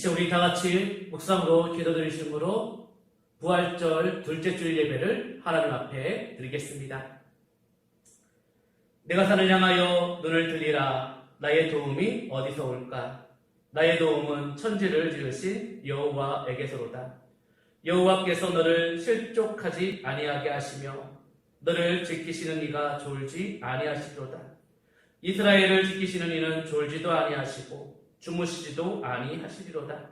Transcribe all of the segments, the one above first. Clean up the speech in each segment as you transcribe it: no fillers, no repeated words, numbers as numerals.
이제 우리 다 같이 묵상으로 기도드리심으로 부활절 둘째 주일 예배를 하나님 앞에 드리겠습니다. 내가 산을 향하여 눈을 들리라. 나의 도움이 어디서 올까? 나의 도움은 천지를 지으신 여호와에게서로다. 여호와께서 너를 실족하지 아니하게 하시며 너를 지키시는 이가 졸지 아니하시리로다. 이스라엘을 지키시는 이는 졸지도 아니하시고 주무시지도 아니하시리로다.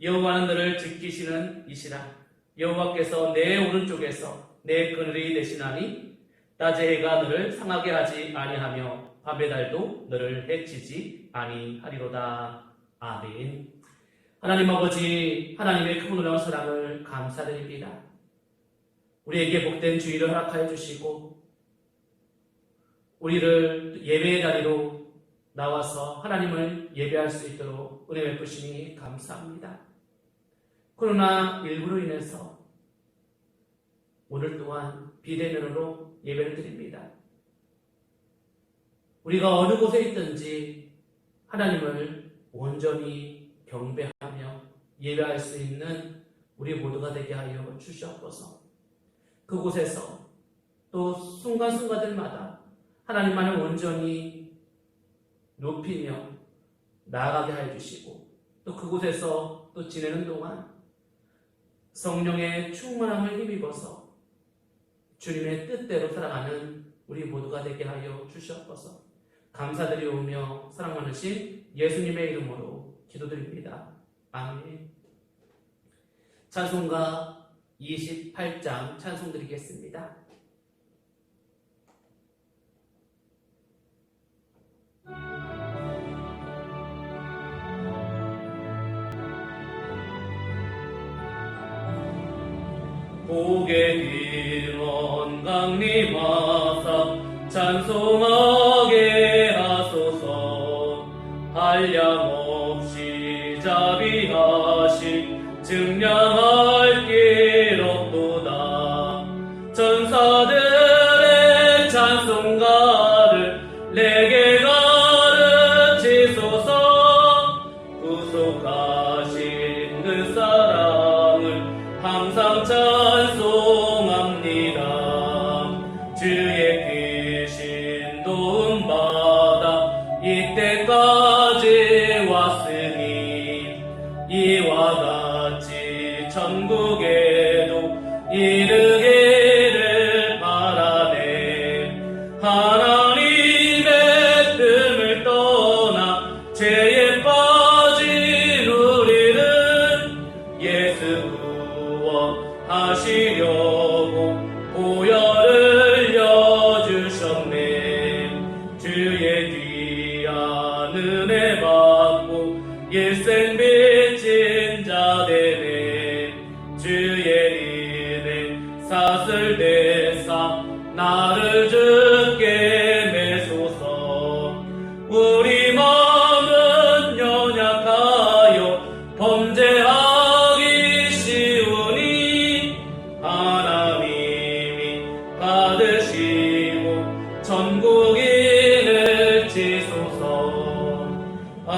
여호와는 너를 지키시는 이시라. 여호와께서 내 오른쪽에서 내 그늘이 되시나니 낮의 해가 너를 상하게 하지 아니하며 밤의 달도 너를 해치지 아니하리로다. 아멘. 하나님 아버지, 하나님의 큰 놀라운 사랑을 감사드립니다. 우리에게 복된 주일을 허락하여 주시고 우리를 예배의 자리로 나와서 하나님을 예배할 수 있도록 은혜 베푸시니 감사합니다. 코로나19로 인해서 오늘 또한 비대면으로 예배를 드립니다. 우리가 어느 곳에 있든지 하나님을 온전히 경배하며 예배할 수 있는 우리 모두가 되게 하여 주시옵소서. 그곳에서 또 순간순간들마다 하나님만을 온전히 높이며 나아가게 하여 주시고 또 그곳에서 또 지내는 동안 성령의 충만함을 힘입어서 주님의 뜻대로 살아가는 우리 모두가 되게 하여 주시옵소서. 감사드리오며 사랑 많으신 예수님의 이름으로 기도드립니다. 아멘. 찬송가 28장 찬송 드리겠습니다. 복의 길원 강림하사 찬송하게 하소서. 한량없이 자비하신 증량할 길 없도다. 천사들의 찬송가를 내게 가르치소서. 구속하신 그 사랑을 항상 찬송합니다. 주의 크신 도움받아 이때까지 왔으니 이와 같이 천국에도 이르기를 바라네. 하나님의 뜸을 떠나 죄에 빠진 우리는 예수 구원하시려고 보혈을 여주셨네. 주의 귀한 은혜 받고 일생 빚진 자 되네. 주의 은혜 사슬대사 나를 주께 매소서. 우리 마음은 연약하여 범죄하기 쉬우니 하나님이 받으시고 천국인을 지소서. 아멘.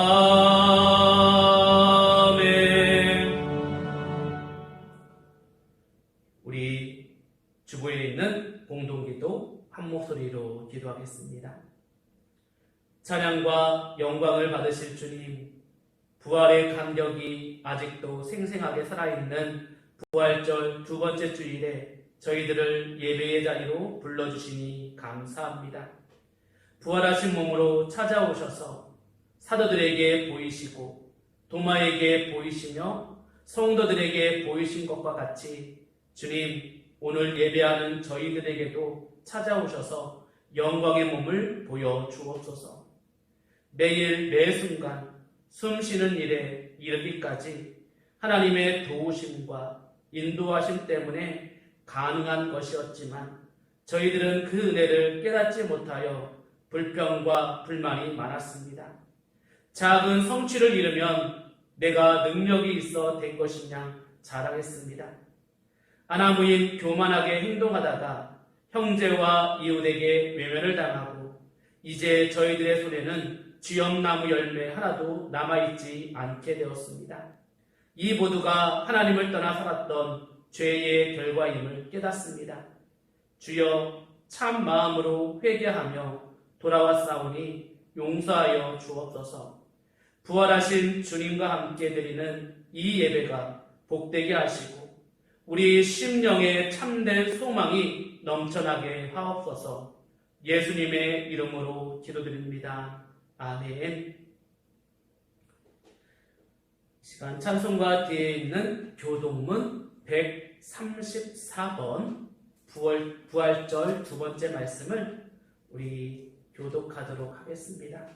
우리 주보에 있는 공동기도 한 목소리로 기도하겠습니다. 찬양과 영광을 받으실 주님, 부활의 감격이 아직도 생생하게 살아있는 부활절 두 번째 주일에 저희들을 예배의 자리로 불러주시니 감사합니다. 부활하신 몸으로 찾아오셔서 사도들에게 보이시고 도마에게 보이시며 성도들에게 보이신 것과 같이 주님, 오늘 예배하는 저희들에게도 찾아오셔서 영광의 몸을 보여주옵소서. 매일 매 순간 숨 쉬는 일에 이르기까지 하나님의 도우심과 인도하심 때문에 가능한 것이었지만 저희들은 그 은혜를 깨닫지 못하여 불평과 불만이 많았습니다. 작은 성취를 이루면 내가 능력이 있어 된 것이냐 자랑했습니다. 아나무인 교만하게 행동하다가 형제와 이웃에게 외면을 당하고 이제 저희들의 손에는 쥐엄나무 열매 하나도 남아있지 않게 되었습니다. 이 모두가 하나님을 떠나 살았던 죄의 결과임을 깨닫습니다. 주여, 참 마음으로 회개하며 돌아왔사오니 용서하여 주옵소서. 부활하신 주님과 함께 드리는 이 예배가 복되게 하시고 우리 심령에 참된 소망이 넘쳐나게 하옵소서. 예수님의 이름으로 기도드립니다. 아멘. 시간 찬송가 뒤에 있는 교동문 134번 부활절 두 번째 말씀을 우리 교독하도록 하겠습니다.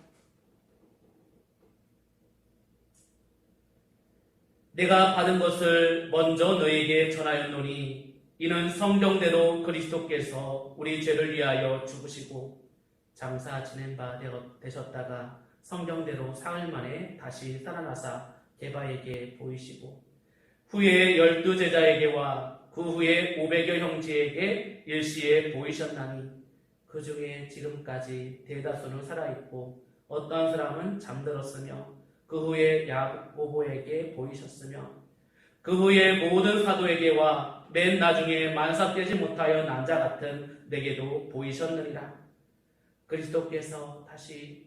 내가 받은 것을 먼저 너에게 전하였노니 이는 성경대로 그리스도께서 우리 죄를 위하여 죽으시고 장사 지낸 바 되셨다가 성경대로 사흘 만에 다시 살아나사 게바에게 보이시고 후에 12제자에게와 그 후에 500여 형제에게 일시에 보이셨나니 그 중에 지금까지 대다수는 살아있고 어떤 사람은 잠들었으며 그 후에 야고보에게 보이셨으며 그 후에 모든 사도에게와 맨 나중에 만삭되지 못하여 난 자 같은 내게도 보이셨느니라. 그리스도께서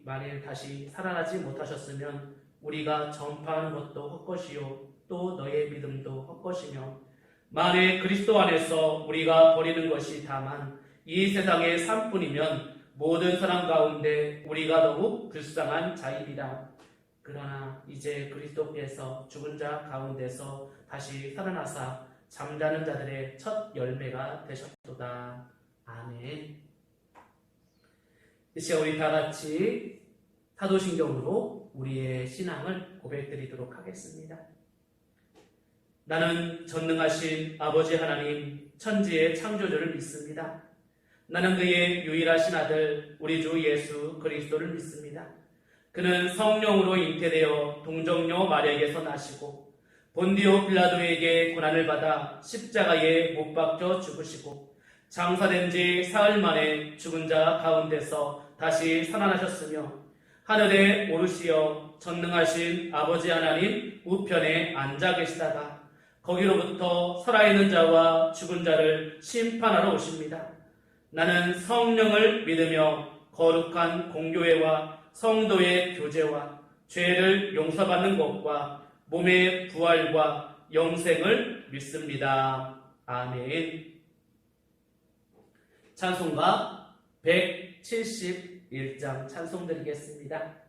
만일 다시 살아나지 못하셨으면 우리가 전파하는 것도 헛것이요 또 너의 믿음도 헛것이며 만일 그리스도 안에서 우리가 버리는 것이 다만 이 세상의 삶뿐이면 모든 사람 가운데 우리가 더욱 불쌍한 자이리라. 그러나 이제 그리스도께서 죽은 자 가운데서 다시 살아나사 잠자는 자들의 첫 열매가 되셨도다. 아멘. 이제 우리 다 같이 사도신경으로 우리의 신앙을 고백드리도록 하겠습니다. 나는 전능하신 아버지 하나님 천지의 창조주를 믿습니다. 나는 그의 유일하신 아들 우리 주 예수 그리스도를 믿습니다. 그는 성령으로 잉태되어 동정녀 마리아에게서 나시고 본디오 빌라도에게 고난을 받아 십자가에 못 박혀 죽으시고 장사된 지 사흘 만에 죽은 자 가운데서 다시 살아나셨으며 하늘에 오르시어 전능하신 아버지 하나님 우편에 앉아 계시다가 거기로부터 살아있는 자와 죽은 자를 심판하러 오십니다. 나는 성령을 믿으며 거룩한 공교회와 성도의 교제와 죄를 용서받는 것과 몸의 부활과 영생을 믿습니다. 아멘. 찬송가 171장 찬송 드리겠습니다.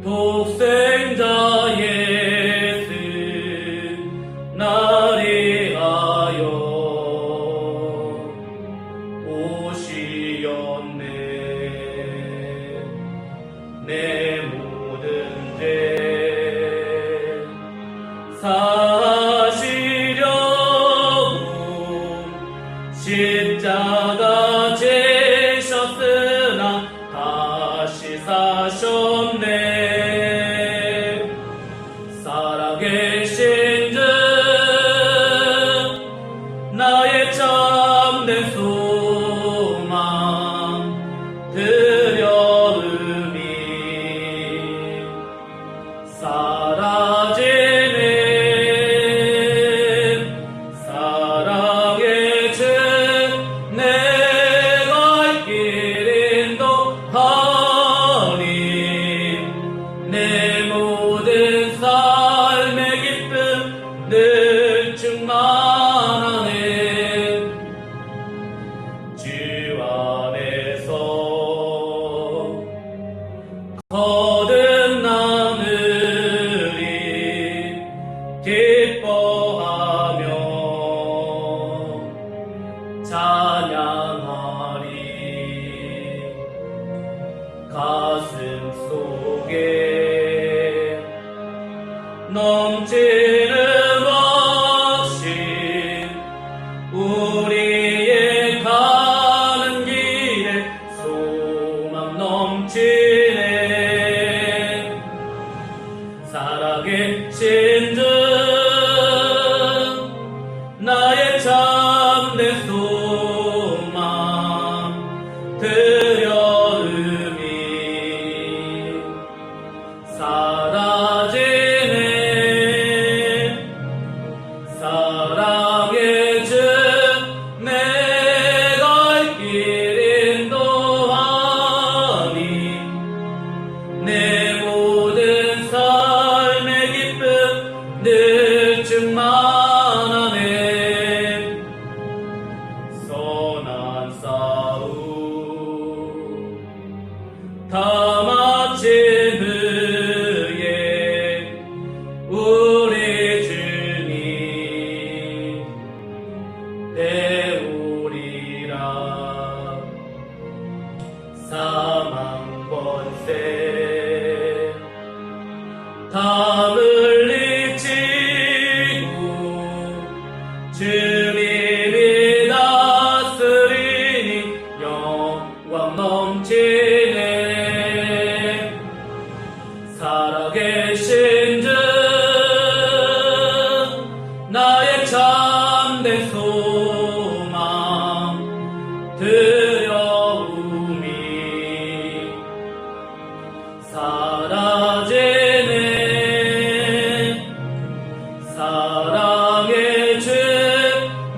독생자 예수 나를 위하여 오시었네. 내 모든 죄 사시려고 십자가 지셨으나 다시 사셨네. 살아계신 주 나의 참된 소망 드려음이 사라지는 사랑의 주 내가 있길 인도하니 내 모든 삶의 기쁨 늘 충만하네. 주 안에서 거듭나느니 기뻐하며 찬양하리. 가슴 속에 넘치는 확신 충만하네. 선한 싸움 다 마친 후에 우리 주님 배우리라. 사망 권세 다 물리치고 주님이 다스리니 영광 넘치네. 살아계신 주 나의 참된 소망 두려움이 사라지네. 사랑의 주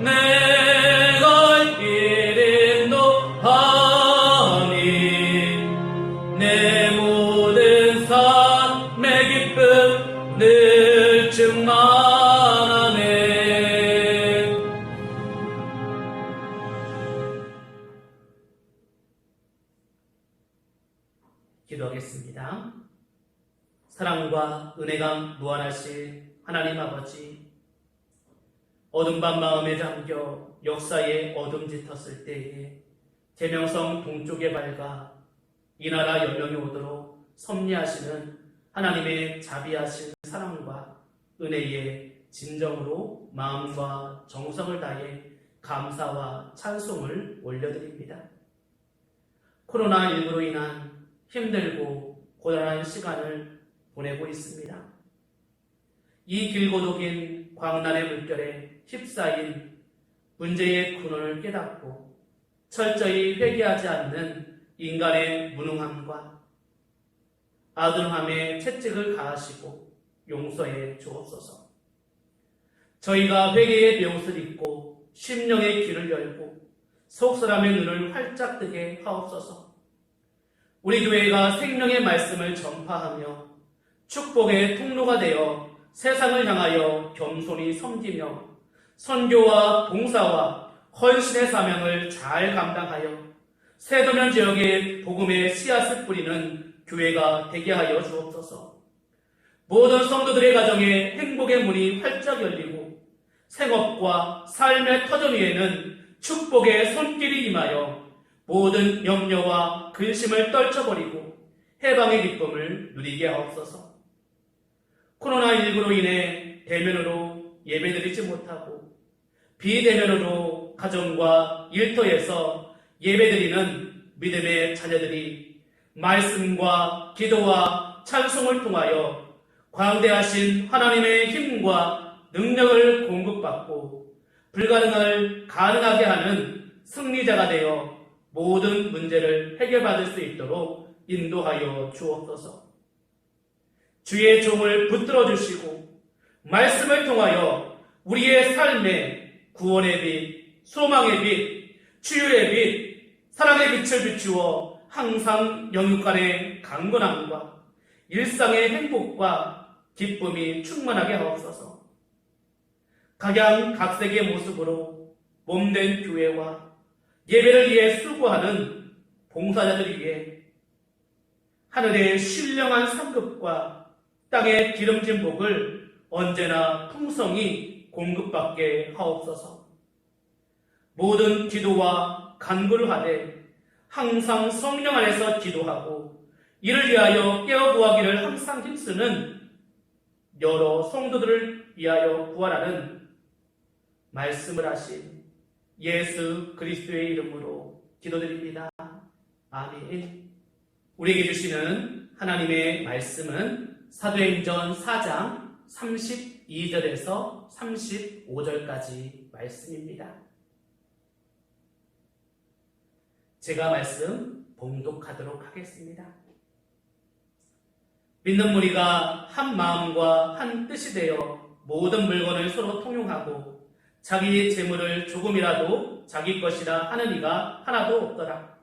내가 길 인도하니 내 모든 삶의 기쁨 늘 충만하네. 기도하겠습니다. 사랑과 은혜가 무한하신 하나님 아버지, 어둠 밤 마음에 잠겨 역사의 어둠 짙었을 때에 계명성 동쪽에 밝아 이 나라 연명이 오도록 섭리하시는 하나님의 자비하신 사랑과 은혜에 진정으로 마음과 정성을 다해 감사와 찬송을 올려드립니다. 코로나19로 인한 힘들고 고단한 시간을 보내고 있습니다. 이 길고도 긴 광란의 물결에 휩싸인 문제의 근원을 깨닫고 철저히 회개하지 않는 인간의 무능함과 아둔함에 채찍을 가하시고 용서해 주옵소서. 저희가 회개의 배옷을 입고 심령의 귀를 열고 속사람의 눈을 활짝 뜨게 하옵소서. 우리 교회가 생명의 말씀을 전파하며 축복의 통로가 되어 세상을 향하여 겸손히 섬기며 선교와 봉사와 헌신의 사명을 잘 감당하여 세도면 지역에 복음의 씨앗을 뿌리는 교회가 되게 하여 주옵소서. 모든 성도들의 가정에 행복의 문이 활짝 열리고 생업과 삶의 터전 위에는 축복의 손길이 임하여 모든 염려와 근심을 떨쳐버리고 해방의 기쁨을 누리게 하옵소서. 코로나19로 인해 대면으로 예배드리지 못하고 비대면으로 가정과 일터에서 예배드리는 믿음의 자녀들이 말씀과 기도와 찬송을 통하여 광대하신 하나님의 힘과 능력을 공급받고 불가능을 가능하게 하는 승리자가 되어 모든 문제를 해결받을 수 있도록 인도하여 주옵소서. 주의 종을 붙들어 주시고 말씀을 통하여 우리의 삶에 구원의 빛, 소망의 빛, 치유의 빛, 사랑의 빛을 비추어 항상 영육간의 강건함과 일상의 행복과 기쁨이 충만하게 하옵소서. 각양각색의 모습으로 몸된 교회와 예배를 위해 수고하는 봉사자들 위해 하늘의 신령한 상급과 땅의 기름진 복을 언제나 풍성히 공급받게 하옵소서. 모든 기도와 간구를 하되 항상 성령 안에서 기도하고 이를 위하여 깨어구하기를 항상 힘쓰는 여러 성도들을 위하여 구하라는 말씀을 하신 예수 그리스도의 이름으로 기도드립니다. 아멘. 우리에게 주시는 하나님의 말씀은 사도행전 4장 32절에서 35절까지 말씀입니다. 제가 말씀 봉독하도록 하겠습니다. 믿는 무리가 한 마음과 한 뜻이 되어 모든 물건을 서로 통용하고 자기 재물을 조금이라도 자기 것이라 하는 이가 하나도 없더라.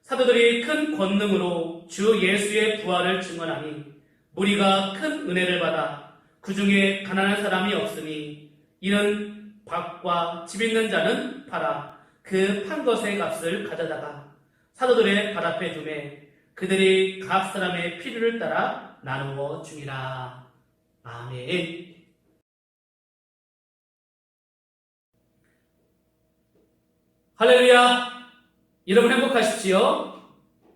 사도들이 큰 권능으로 주 예수의 부활을 증언하니 무리가 큰 은혜를 받아 그 중에 가난한 사람이 없으니 이는 밭과 집 있는 자는 팔아 그 판 것의 값을 가져다가 사도들의 발 앞에 두매 그들이 각 사람의 필요를 따라 나누어 주니라. 아멘. 할렐루야. 여러분 행복하십시오.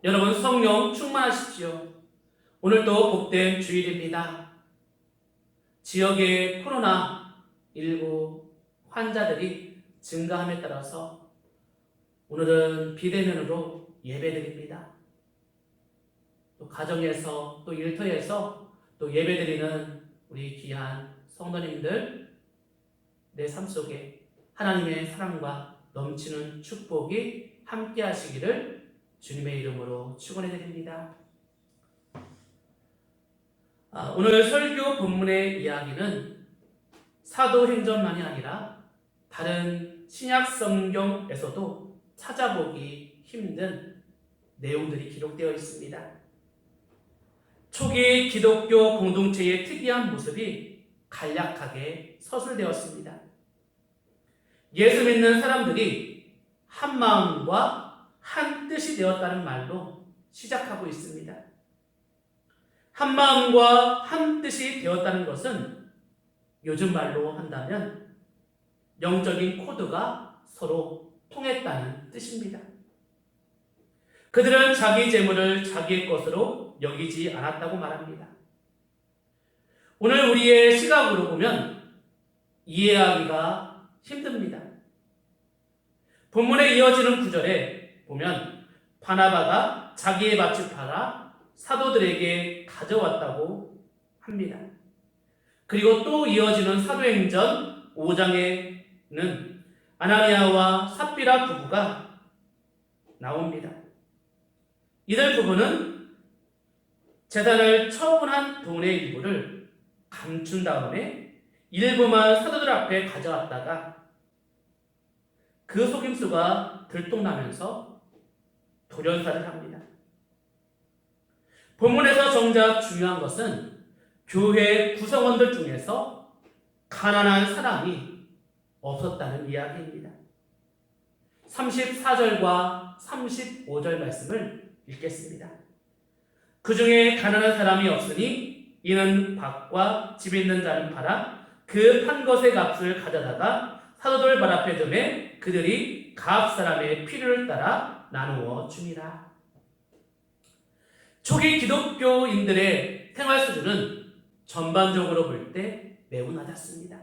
여러분 성령 충만하십시오. 오늘도 복된 주일입니다. 지역의 코로나19 환자들이 증가함에 따라서 오늘은 비대면으로 예배드립니다. 또 가정에서 또 일터에서 또 예배드리는 우리 귀한 성도님들 내 삶 속에 하나님의 사랑과 넘치는 축복이 함께 하시기를 주님의 이름으로 축원해 드립니다. 오늘 설교 본문의 이야기는 사도행전만이 아니라 다른 신약 성경에서도 찾아보기 힘든 내용들이 기록되어 있습니다. 초기 기독교 공동체의 특이한 모습이 간략하게 서술되었습니다. 예수 믿는 사람들이 한 마음과 한 뜻이 되었다는 말로 시작하고 있습니다. 한 마음과 한 뜻이 되었다는 것은 요즘 말로 한다면 영적인 코드가 서로 통했다는 뜻입니다. 그들은 자기 재물을 자기의 것으로 여기지 않았다고 말합니다. 오늘 우리의 시각으로 보면 이해하기가 힘듭니다. 본문에 이어지는 구절에 보면 바나바가 자기의 밭을 팔아 사도들에게 가져왔다고 합니다. 그리고 또 이어지는 사도행전 5장에는 아나니아와 삽비라 부부가 나옵니다. 이들 부부는 재단을 처분한 돈의 일부를 감춘 다음에 일부만 사도들 앞에 가져왔다가 그 속임수가 들통나면서 돌연사를 합니다. 본문에서 정작 중요한 것은 교회 구성원들 중에서 가난한 사람이 없었다는 이야기입니다. 34절과 35절 말씀을 읽겠습니다. 그 중에 가난한 사람이 없으니 이는 밭과 집 있는 자는 팔아 그 판 것의 값을 가져다가 사도들 발 앞에 두매 그들이 각 사람의 필요를 따라 나누어 줍니다. 초기 기독교인들의 생활 수준은 전반적으로 볼 때 매우 낮았습니다.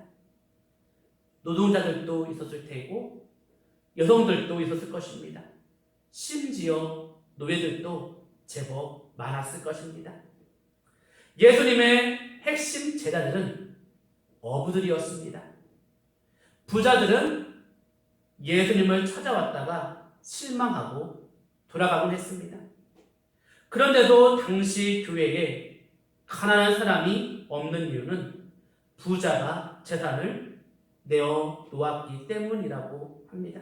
노동자들도 있었을 테고 여성들도 있었을 것입니다. 심지어 노예들도 제법 많았을 것입니다. 예수님의 핵심 제자들은 어부들이었습니다. 부자들은 예수님을 찾아왔다가 실망하고 돌아가곤 했습니다. 그런데도 당시 교회에 가난한 사람이 없는 이유는 부자가 재산을 내어 놓았기 때문이라고 합니다.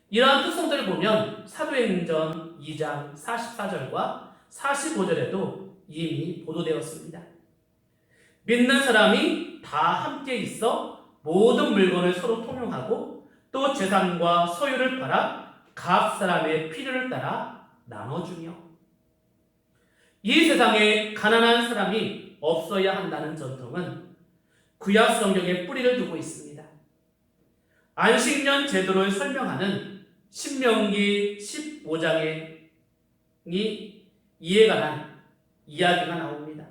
이러한 특성들을 보면 사도행전 2장 44절과 45절에도 이미 보도되었습니다. 믿는 사람이 다 함께 있어 모든 물건을 서로 통용하고 또 재산과 소유를 팔아 각 사람의 필요를 따라 나눠주며 이 세상에 가난한 사람이 없어야 한다는 전통은 구약 성경에 뿌리를 두고 있습니다. 안식년 제도를 설명하는 신명기 15장에 이에 관한 이야기가 나옵니다.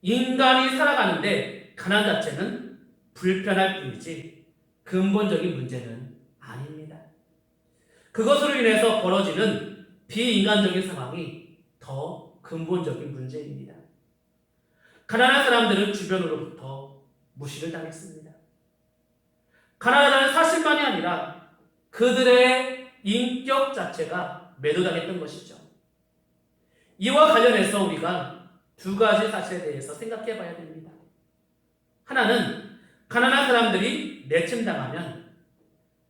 인간이 살아가는데 가난 자체는 불편할 뿐이지 근본적인 문제는 아닙니다. 그것으로 인해서 벌어지는 비인간적인 상황이 더 근본적인 문제입니다. 가난한 사람들은 주변으로부터 무시를 당했습니다. 가난하다는 사실만이 아니라 그들의 인격 자체가 매도당했던 것이죠. 이와 관련해서 우리가 두 가지 사실에 대해서 생각해 봐야 됩니다. 하나는 가난한 사람들이 내침당하면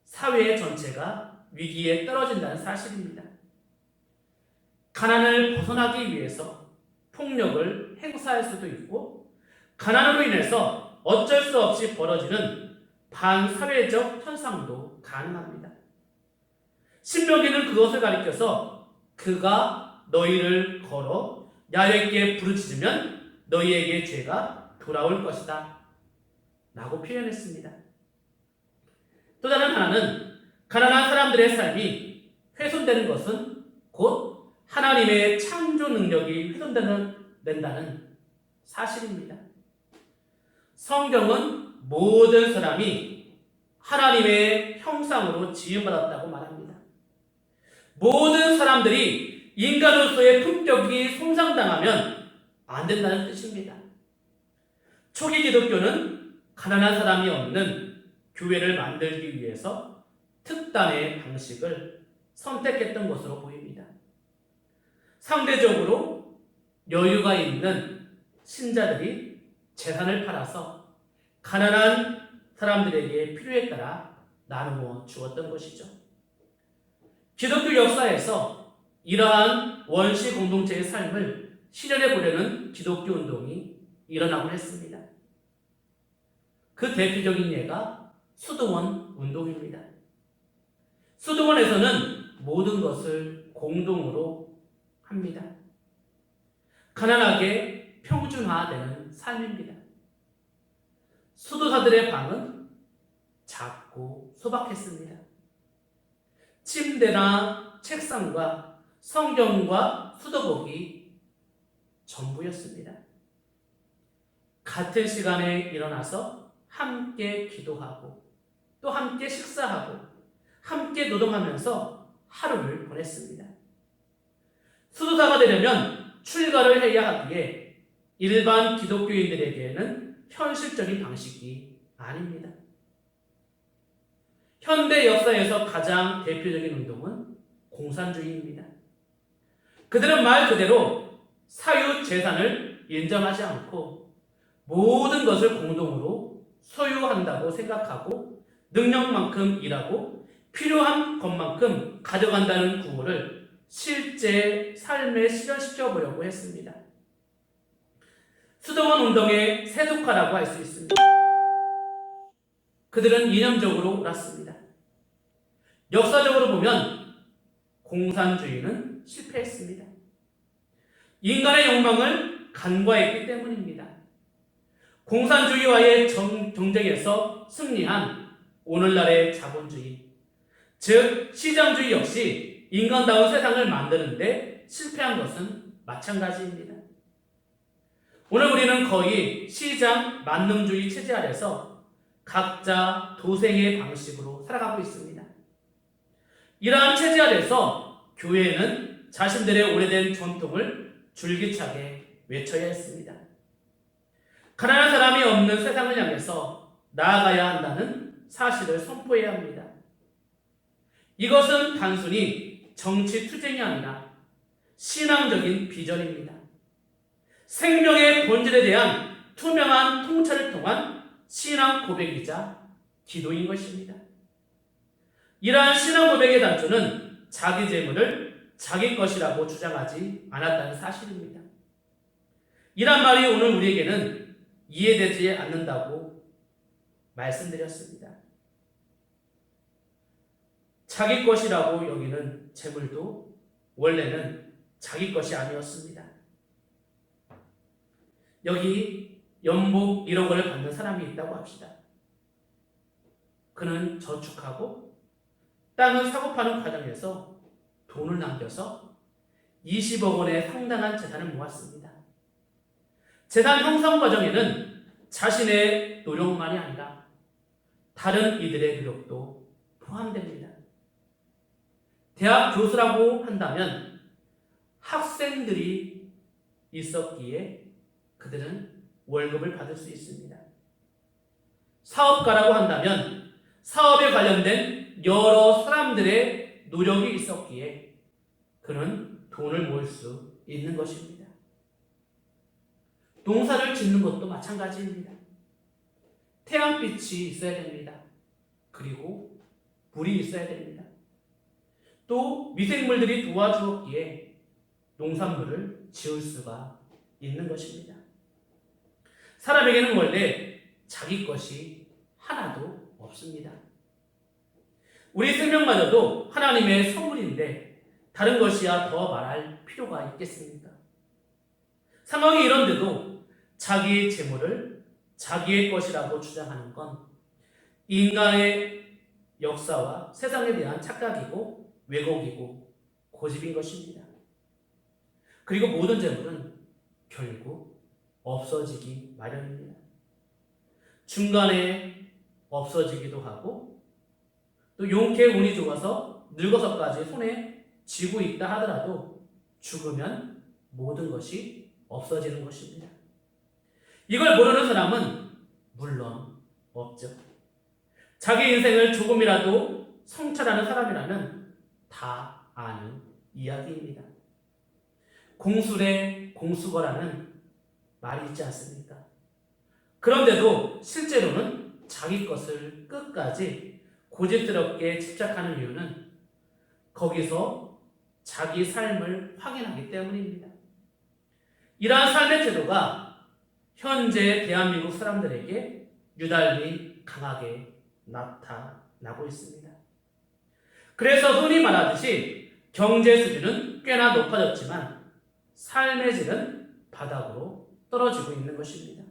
사회 전체가 위기에 떨어진다는 사실입니다. 가난을 벗어나기 위해서 폭력을 행사할 수도 있고 가난으로 인해서 어쩔 수 없이 벌어지는 반사회적 현상도 가능합니다. 신명기는 그것을 가리켜서 그가 너희를 걸어 야훼께 부르짖으면 너희에게 죄가 돌아올 것이다 라고 표현했습니다. 또 다른 하나는 가난한 사람들의 삶이 훼손되는 것은 곧 하나님의 창조 능력이 훼손된다는 사실입니다. 성경은 모든 사람이 하나님의 형상으로 지음받았다고 말합니다. 모든 사람들이 인간으로서의 품격이 손상당하면 안 된다는 뜻입니다. 초기 기독교는 가난한 사람이 없는 교회를 만들기 위해서 특단의 방식을 선택했던 것으로 보입니다. 상대적으로 여유가 있는 신자들이 재산을 팔아서 가난한 사람들에게 필요에 따라 나누어 주었던 것이죠. 기독교 역사에서 이러한 원시 공동체의 삶을 실현해 보려는 기독교 운동이 일어나곤 했습니다. 그 대표적인 예가 수도원 운동입니다. 수도원에서는 모든 것을 공동으로 합니다. 가난하게 평준화되는 삶입니다. 수도사들의 방은 작고 소박했습니다. 침대나 책상과 성경과 수도복이 전부였습니다. 같은 시간에 일어나서 함께 기도하고 또 함께 식사하고 함께 노동하면서 하루를 보냈습니다. 수도사가 되려면 출가를 해야 하기에 일반 기독교인들에게는 현실적인 방식이 아닙니다. 현대 역사에서 가장 대표적인 운동은 공산주의입니다. 그들은 말 그대로 사유 재산을 인정하지 않고 모든 것을 공동으로 소유한다고 생각하고 능력만큼 일하고 필요한 것만큼 가져간다는 구호를 실제 삶에 실현시켜 보려고 했습니다. 수도원 운동의 세속화라고 할 수 있습니다. 그들은 이념적으로 옳았습니다. 역사적으로 보면 공산주의는 실패했습니다. 인간의 욕망을 간과했기 때문입니다. 공산주의와의 경쟁에서 승리한 오늘날의 자본주의, 즉 시장주의 역시 인간다운 세상을 만드는데 실패한 것은 마찬가지입니다. 오늘 우리는 거의 시장 만능주의 체제 아래서 각자 도생의 방식으로 살아가고 있습니다. 이러한 체제 아래서 교회는 자신들의 오래된 전통을 줄기차게 외쳐야 했습니다. 가난한 사람이 없는 세상을 향해서 나아가야 한다는 사실을 선포해야 합니다. 이것은 단순히 정치 투쟁이 아니라 신앙적인 비전입니다. 생명의 본질에 대한 투명한 통찰을 통한 신앙 고백이자 기도인 것입니다. 이러한 신앙 고백의 단초는 자기 재물을 자기 것이라고 주장하지 않았다는 사실입니다. 이란 말이 오늘 우리에게는 이해되지 않는다고 말씀드렸습니다. 자기 것이라고 여기는 재물도 원래는 자기 것이 아니었습니다. 여기 연봉 1억 원을 받는 사람이 있다고 합시다. 그는 저축하고 땅을 사고 파는 과정에서 돈을 남겨서 20억 원의 상당한 재산을 모았습니다. 재산 형성 과정에는 자신의 노력만이 아니라 다른 이들의 노력도 포함됩니다. 대학 교수라고 한다면 학생들이 있었기에 그들은 월급을 받을 수 있습니다. 사업가라고 한다면 사업에 관련된 여러 사람들의 노력이 있었기에 그는 돈을 모을 수 있는 것입니다. 농사를 짓는 것도 마찬가지입니다. 태양빛이 있어야 됩니다. 그리고 물이 있어야 됩니다. 또 미생물들이 도와주었기에 농산물을 지을 수가 있는 것입니다. 사람에게는 원래 자기 것이 하나도 없습니다. 우리 생명마저도 하나님의 선물인데 다른 것이야 더 말할 필요가 있겠습니까? 상황이 이런데도 자기 재물을 자기의 것이라고 주장하는 건 인간의 역사와 세상에 대한 착각이고 왜곡이고 고집인 것입니다. 그리고 모든 재물은 결국 없어지기 마련입니다. 중간에 없어지기도 하고 또 용케 운이 좋아서 늙어서까지 손에 쥐고 있다 하더라도 죽으면 모든 것이 없어지는 것입니다. 이걸 모르는 사람은 물론 없죠. 자기 인생을 조금이라도 성찰하는 사람이라면 다 아는 이야기입니다. 공술의 공수거라는 말이 있지 않습니까? 그런데도 실제로는 자기 것을 끝까지 고집스럽게 집착하는 이유는 거기서 자기 삶을 확인하기 때문입니다. 이러한 삶의 태도가 현재 대한민국 사람들에게 유달리 강하게 나타나고 있습니다. 그래서 흔히 말하듯이 경제 수준은 꽤나 높아졌지만 삶의 질은 바닥으로 떨어지고 있는 것입니다.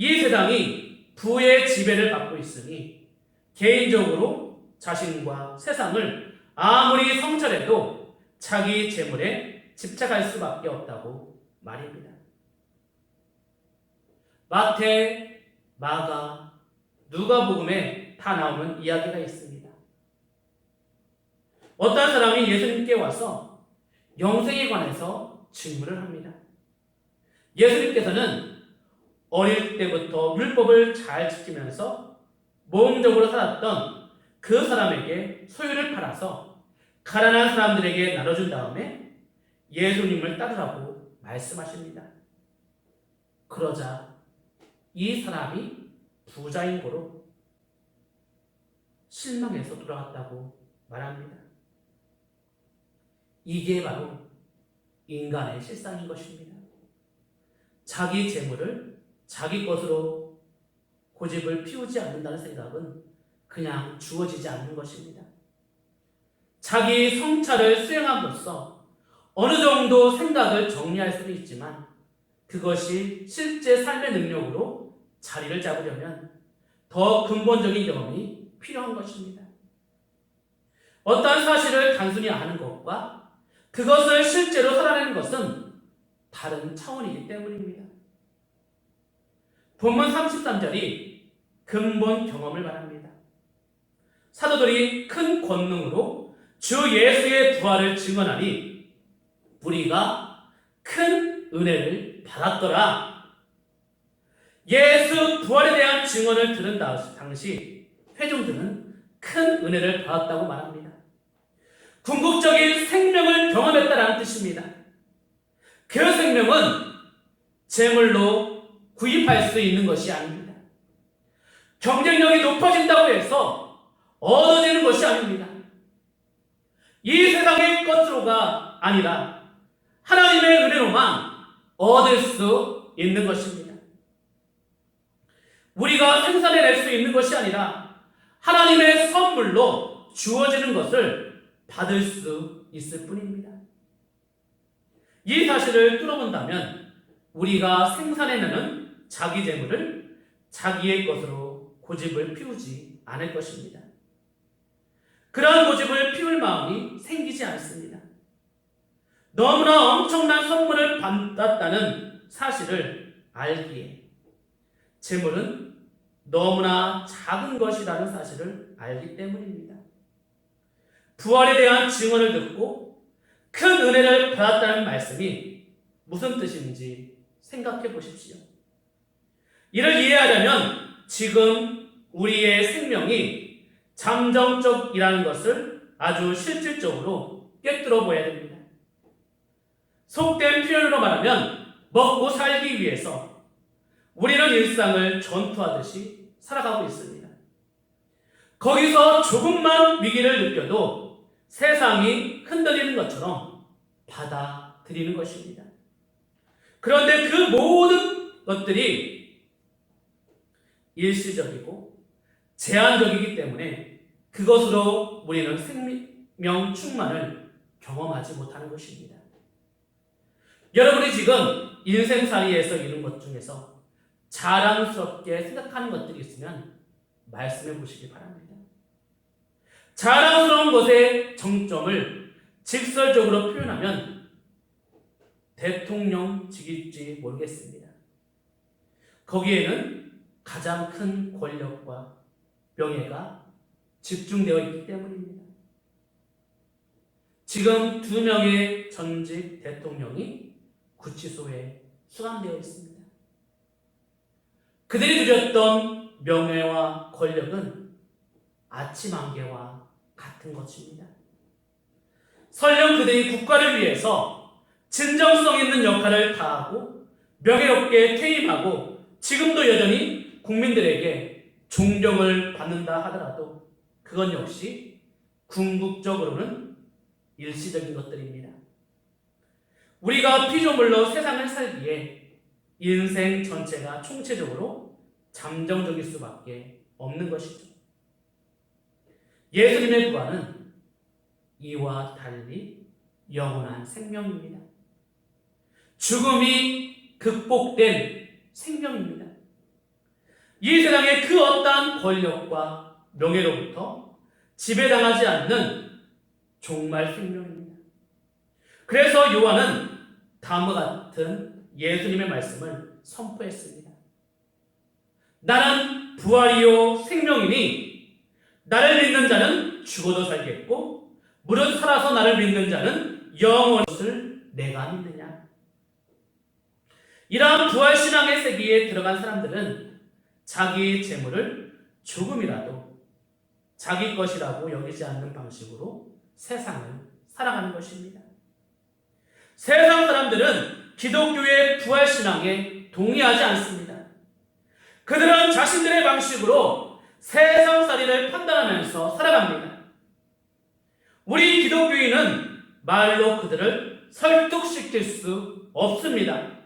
이 세상이 부의 지배를 받고 있으니 개인적으로 자신과 세상을 아무리 성찰해도 자기 재물에 집착할 수밖에 없다고 말입니다. 마태, 마가, 누가복음에 다 나오는 이야기가 있습니다. 어떤 사람이 예수님께 와서 영생에 관해서 질문을 합니다. 예수님께서는 어릴 때부터 율법을 잘 지키면서 모험적으로 살았던 그 사람에게 소유를 팔아서 가난한 사람들에게 나눠준 다음에 예수님을 따르라고 말씀하십니다. 그러자 이 사람이 부자인 거로 실망해서 돌아갔다고 말합니다. 이게 바로 인간의 실상인 것입니다. 자기 재물을 자기 것으로 고집을 피우지 않는다는 생각은 그냥 주어지지 않는 것입니다. 자기 성찰을 수행함으로써 어느 정도 생각을 정리할 수는 있지만 그것이 실제 삶의 능력으로 자리를 잡으려면 더 근본적인 경험이 필요한 것입니다. 어떠한 사실을 단순히 아는 것과 그것을 실제로 살아내는 것은 다른 차원이기 때문입니다. 본문 33절이 근본 경험을 말합니다. 사도들이 큰 권능으로 주 예수의 부활을 증언하니 우리가 큰 은혜를 받았더라. 예수 부활에 대한 증언을 들은 당시 회중들은 큰 은혜를 받았다고 말합니다. 궁극적인 생명을 경험했다라는 뜻입니다. 그 생명은 재물로 구입할 수 있는 것이 아닙니다. 경쟁력이 높아진다고 해서 얻어지는 것이 아닙니다. 이 세상의 것으로가 아니라 하나님의 은혜로만 얻을 수 있는 것입니다. 우리가 생산해낼 수 있는 것이 아니라 하나님의 선물로 주어지는 것을 받을 수 있을 뿐입니다. 이 사실을 뚫어본다면 우리가 생산해내는 자기 재물을 자기의 것으로 고집을 피우지 않을 것입니다. 그러한 고집을 피울 마음이 생기지 않습니다. 너무나 엄청난 선물을 받았다는 사실을 알기에 재물은 너무나 작은 것이라는 사실을 알기 때문입니다. 부활에 대한 증언을 듣고 큰 은혜를 받았다는 말씀이 무슨 뜻인지 생각해 보십시오. 이를 이해하려면 지금 우리의 생명이 잠정적이라는 것을 아주 실질적으로 꿰뚫어 보아야 됩니다. 속된 표현으로 말하면 먹고 살기 위해서 우리는 일상을 전투하듯이 살아가고 있습니다. 거기서 조금만 위기를 느껴도 세상이 흔들리는 것처럼 받아들이는 것입니다. 그런데 그 모든 것들이 일시적이고 제한적이기 때문에 그것으로 우리는 생명 충만을 경험하지 못하는 것입니다. 여러분이 지금 인생살이에서 이룬 것 중에서 자랑스럽게 생각하는 것들이 있으면 말씀해 보시기 바랍니다. 자랑스러운 것의 정점을 직설적으로 표현하면 대통령직일지 모르겠습니다. 거기에는 가장 큰 권력과 명예가 집중되어 있기 때문입니다. 지금 2명의 전직 대통령이 구치소에 수감되어 있습니다. 그들이 누렸던 명예와 권력은 아침 안개와 같은 것입니다. 설령 그들이 국가를 위해서 진정성 있는 역할을 다하고 명예롭게 퇴임하고 지금도 여전히 국민들에게 존경을 받는다 하더라도 그건 역시 궁극적으로는 일시적인 것들입니다. 우리가 피조물로 세상을 살기에 인생 전체가 총체적으로 잠정적일 수밖에 없는 것이죠. 예수님의 부활은 이와 달리 영원한 생명입니다. 죽음이 극복된 생명입니다. 이 세상의 그 어떠한 권력과 명예로부터 지배당하지 않는 종말 생명입니다. 그래서 요한은 다음과 같은 예수님의 말씀을 선포했습니다. 나는 부활이요 생명이니 나를 믿는 자는 죽어도 살겠고 무릇 살아서 나를 믿는 자는 영원히 것을 내가 믿느냐. 이러한 부활신앙의 세계에 들어간 사람들은 자기 재물을 조금이라도 자기 것이라고 여기지 않는 방식으로 세상을 살아가는 것입니다. 세상 사람들은 기독교의 부활신앙에 동의하지 않습니다. 그들은 자신들의 방식으로 세상살이를 판단하면서 살아갑니다. 우리 기독교인은 말로 그들을 설득시킬 수 없습니다.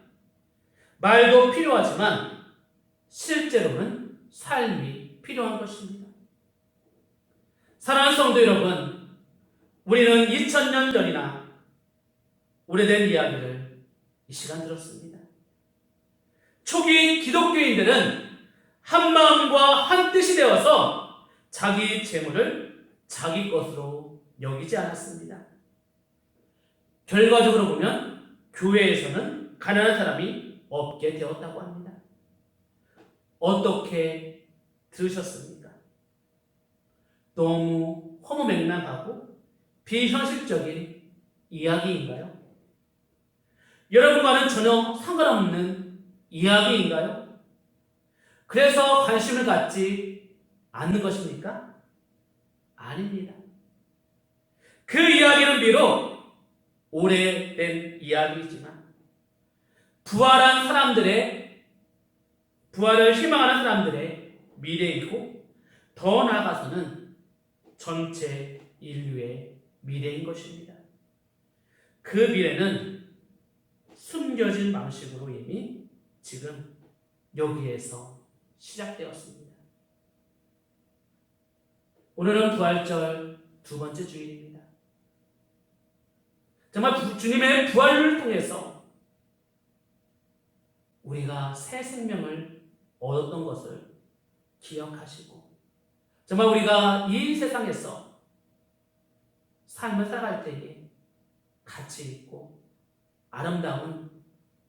말도 필요하지만 실제로는 삶이 필요한 것입니다. 사랑하는 성도 여러분, 우리는 2000년 전이나 오래된 이야기를 이 시간 들었습니다. 초기 기독교인들은 한 마음과 한 뜻이 되어서 자기 재물을 자기 것으로 여기지 않았습니다. 결과적으로 보면 교회에서는 가난한 사람이 없게 되었다고 합니다. 어떻게 들으셨습니까? 너무 허무맹랑하고 비현실적인 이야기인가요? 여러분과는 전혀 상관없는 이야기인가요? 그래서 관심을 갖지 않는 것입니까? 아닙니다. 그 이야기는 비록 오래된 이야기이지만 부활한 사람들의 부활을 희망하는 사람들의 미래이고 더 나아가서는 전체 인류의 미래인 것입니다. 그 미래는 숨겨진 방식으로 이미 지금 여기에서 시작되었습니다. 오늘은 부활절 2번째 주일입니다. 정말 주님의 부활을 통해서 우리가 새 생명을 얻었던 것을 기억하시고 정말 우리가 이 세상에서 삶을 살아갈 때에 가치 있고 아름다운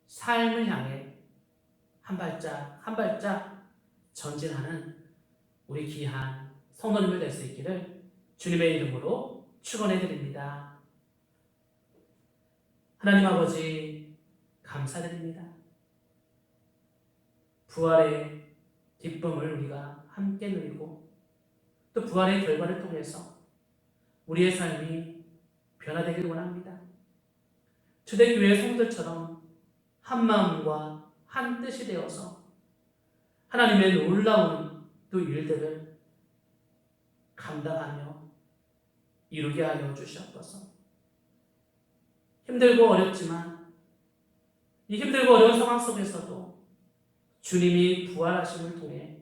삶을 향해 한 발짝 한 발짝 전진하는 우리 귀한 성도님들 될 수 있기를 주님의 이름으로 축원해 드립니다. 하나님 아버지 감사드립니다. 부활의 기쁨을 우리가 함께 누리고 또 부활의 결과를 통해서 우리의 삶이 변화되길 원합니다. 초대교회 성도들처럼 한 마음과 한 뜻이 되어서 하나님의 놀라운 또 일들을 감당하며 이루게 하여 주시옵소서. 힘들고 어렵지만 이 힘들고 어려운 상황 속에서도 주님이 부활하심을 통해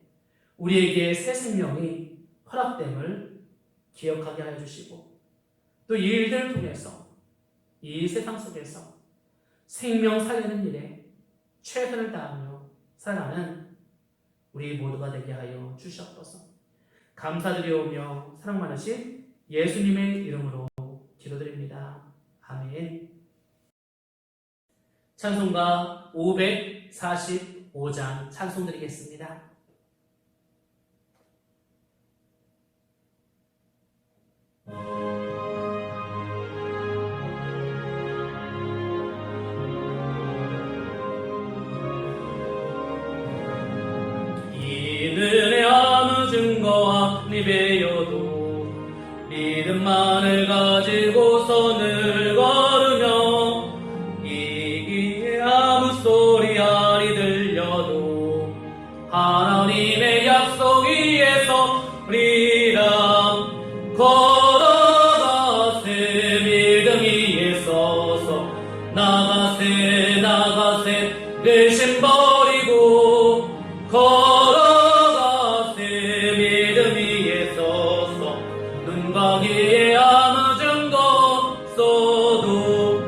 우리에게 새 생명이 허락됨을 기억하게 하여 주시고 또 이 일들을 통해서 이 세상 속에서 생명 살리는 일에 최선을 다하며 살아가는 우리 모두가 되게 하여 주시옵소서. 감사드리오며 사랑 많으신 예수님의 이름으로 기도드립니다. 아멘. 찬송가 545장 찬송 드리겠습니다. 이들의 아무 증거와 리베여도 믿음만을 가지고서 늘 걸으며 이기에 아무 소리 아리 들려도 하나님의 약속 위에 서리라. 걸어가세 믿음 위에 서서 나가세 나가세 의심 버리고 걸어가세 믿음 위에 서서 눈과 귀에 아무 증거 없어도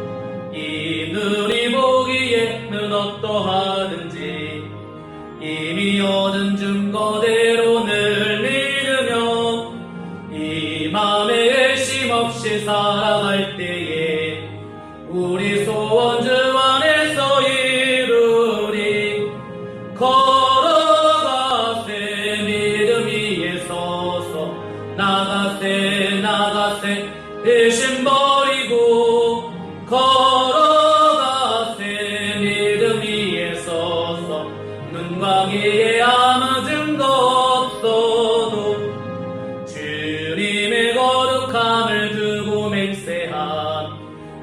이 눈이 보기에는 어떠하든지 이미 얻은 증거대로 늘 믿으며 이 맘에 의심 없이 살아갈 때에 우리 소원 주 안에서 이루리. 걸어가세 믿음 위에 서서 나가세 나가세 의심 버리고 걸어가세 믿음 위에 서서 눈과 귀에 아무 증거 없어도 주님의 거룩함을 두고 맹세한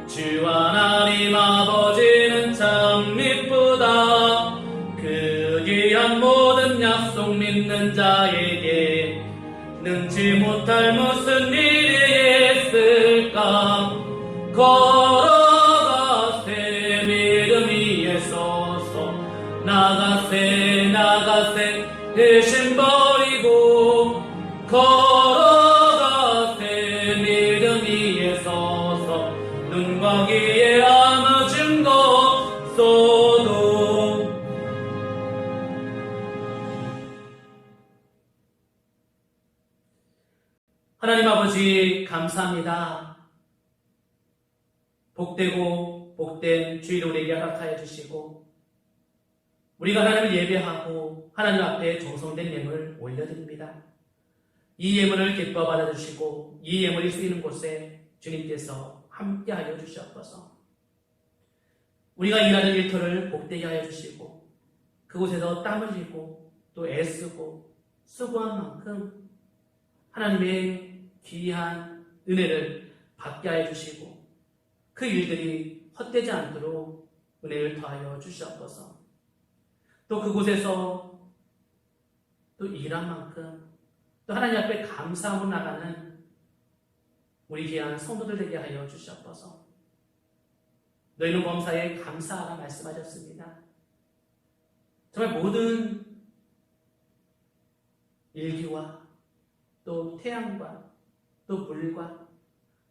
주 하나님 아버지는 참 미쁘다. 그 귀한 모든 약속 믿는 자에게 능치 못할 무슨 일이 있을까. 걸어가세 믿음 위에 서서 나가세 나가세 의심 버리고 걸어가세 믿음 위에 서서 눈과 귀에 아무 증거 없어도. 하나님 아버지 감사합니다. 복되고 복된 주일 우리에게 허락하여 주시고 우리가 하나님을 예배하고 하나님 앞에 정성된 예물을 올려드립니다. 이 예물을 기뻐 받아주시고 이 예물이 쓰이는 곳에 주님께서 함께하여 주시옵소서. 우리가 일하는 일터를 복되게 하여 주시고 그곳에서 땀 흘리고 또 애쓰고 수고한 만큼 하나님의 귀한 은혜를 받게 하여 주시고 그 일들이 헛되지 않도록 은혜를 더하여 주시옵소서. 또 그곳에서 또 일한 만큼 또 하나님 앞에 감사함으로 나가는 우리 귀한 성도들 되게 하여 주시옵소서. 너희는 범사에 감사하라 말씀하셨습니다. 정말 모든 일기와 또 태양과 또 물과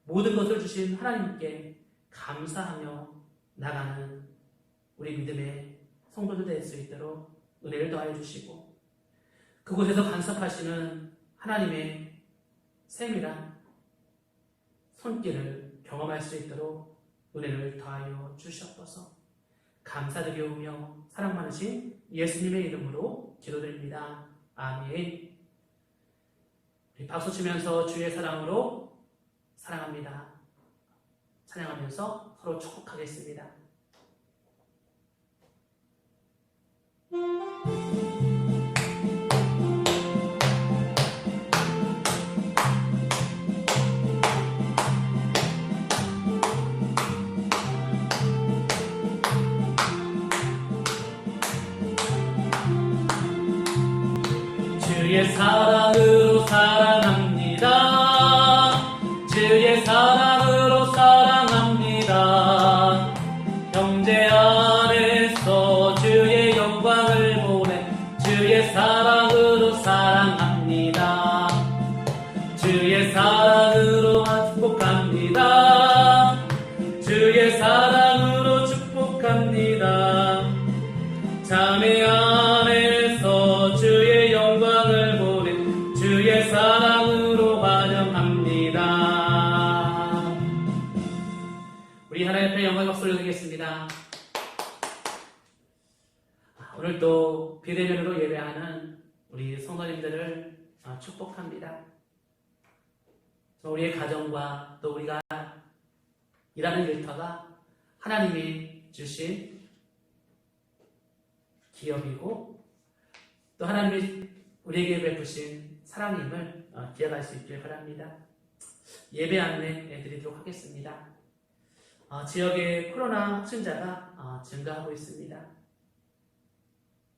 모든 것을 주신 하나님께 감사하며 나가는 우리 믿음의 성도들 될 수 있도록 은혜를 더하여 주시고 그곳에서 간섭하시는 하나님의 세밀한 손길을 경험할 수 있도록 은혜를 더하여 주시옵소서. 감사드리오며 사랑 많으신 예수님의 이름으로 기도드립니다. 아멘. 우리 박수 치면서 주의 사랑으로 사랑합니다. 찬양하면서 서로 축복하겠습니다. 주의 사랑으로 사랑합니다. 주의 사랑으로 사랑합니다. 형제 안에서 주의 영광을 보내 주의 사랑으로 사랑합니다. 오늘도 비대면으로 예배하는 우리 성도님들을 축복합니다. 우리의 가정과 또 우리가 일하는 일터가 하나님이 주신 기업이고 또 하나님이 우리에게 베푸신 사랑임을 기억할 수 있길 바랍니다. 예배 안내 드리도록 하겠습니다. 지역의 코로나 확진자가 증가하고 있습니다.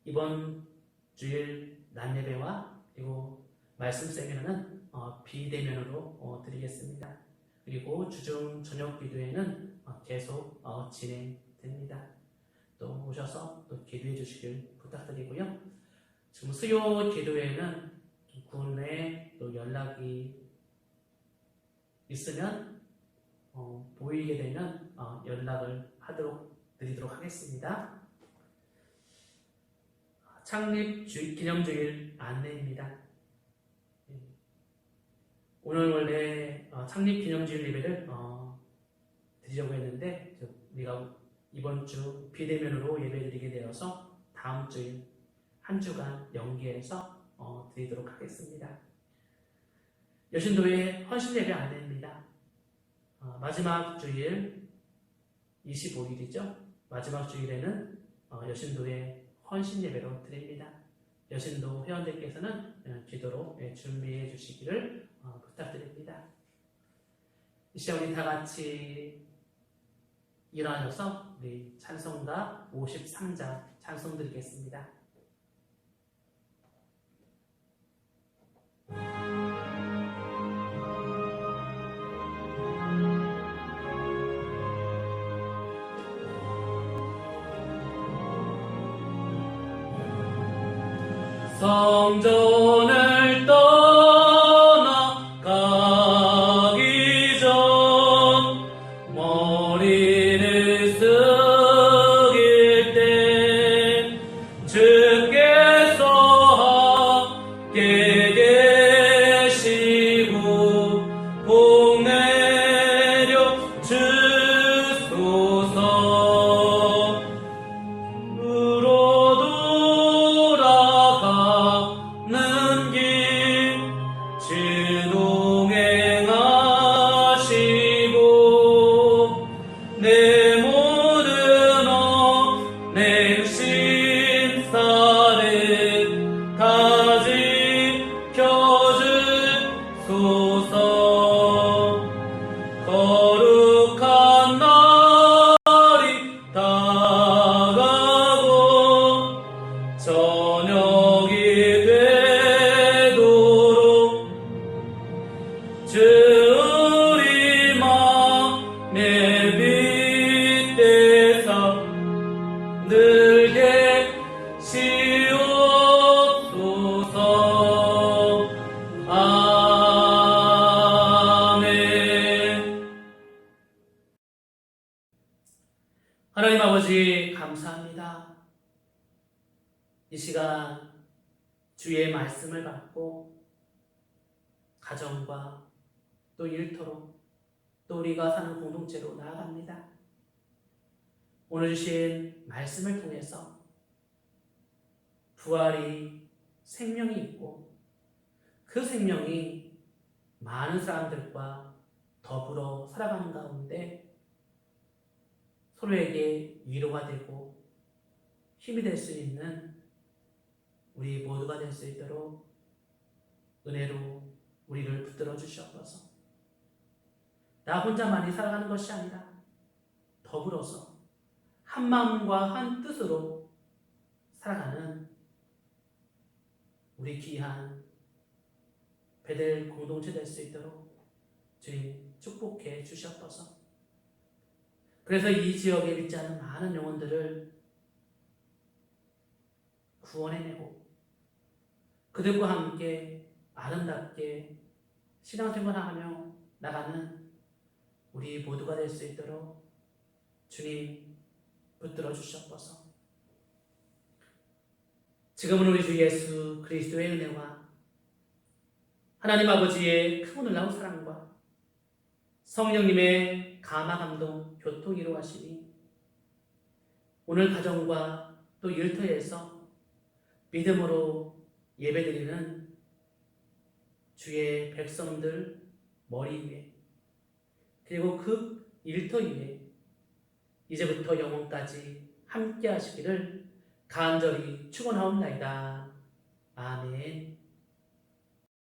이번 주일 낮 예배와 그리고 말씀 세미나는 비대면으로 드리겠습니다. 그리고 주중 저녁 기도회는 계속 진행됩니다. 또 오셔서 또 기도해 주시길 부탁드리고요. 지금 수요 기도회는 군내 또 연락이 있으면 보이게 되면 연락을 드리도록 하겠습니다. 창립 기념주일 안내입니다. 오늘 원래 창립 기념주일 예배를 드리려고 했는데 우리가 이번 주 비대면으로 예배드리게 되어서 다음 주일 한 주간 연기해서 드리도록 하겠습니다. 여신도의 헌신 예배 안내입니다. 마지막 주일 25일이죠. 마지막 주일에는 여신도의 헌신 예배로 드립니다. 여신도 회원들께서는 기도로 준비해 주시기를 부탁드립니다. 이 시간 우리 다 같이 일어나셔서 우리 찬송가 53장 찬송 드리겠습니다. 성전을 떠나가기 전 머리를 숙일 때 주께서 함께 계시고 복 내려 주소서. 돌아가는 길 주동행하시고 내 모든 언행 신사를 다 지켜주소서. 거룩한 날이 다가고 저녁이 되도록 주 우리 맘에 빛대사 늘 계시옵소서. 아멘. 하나님 아버지 감사합니다. 이 시간 주의 말씀을 받고 가정과 또 일터로 또 우리가 사는 공동체로 나아갑니다. 오늘 주신 말씀을 통해서 부활이 생명이 있고 그 생명이 많은 사람들과 더불어 살아가는 가운데 서로에게 위로가 되고 힘이 될 수 있는 우리 모두가 될 수 있도록 은혜로 우리를 붙들어 주시옵소서. 나 혼자만이 살아가는 것이 아니라 더불어서 한 마음과 한 뜻으로 살아가는 우리 귀한 베델 공동체 될 수 있도록 주님 축복해 주시옵소서. 그래서 이 지역에 믿지 않는 많은 영혼들을 구원해내고 그들과 함께 아름답게 신앙생활하며 나가는 우리 모두가 될 수 있도록 주님 붙들어 주시옵소서. 지금은 우리 주 예수 그리스도의 은혜와 하나님 아버지의 크고 놀라운 사랑과 성령님의 감화 감동 교통 이루하시니 오늘 가정과 또 일터에서 믿음으로 예배드리는 주의 백성들 머리 위에 그리고 그 일터 위에 이제부터 영원까지 함께 하시기를 간절히 축원하옵나이다. 아멘.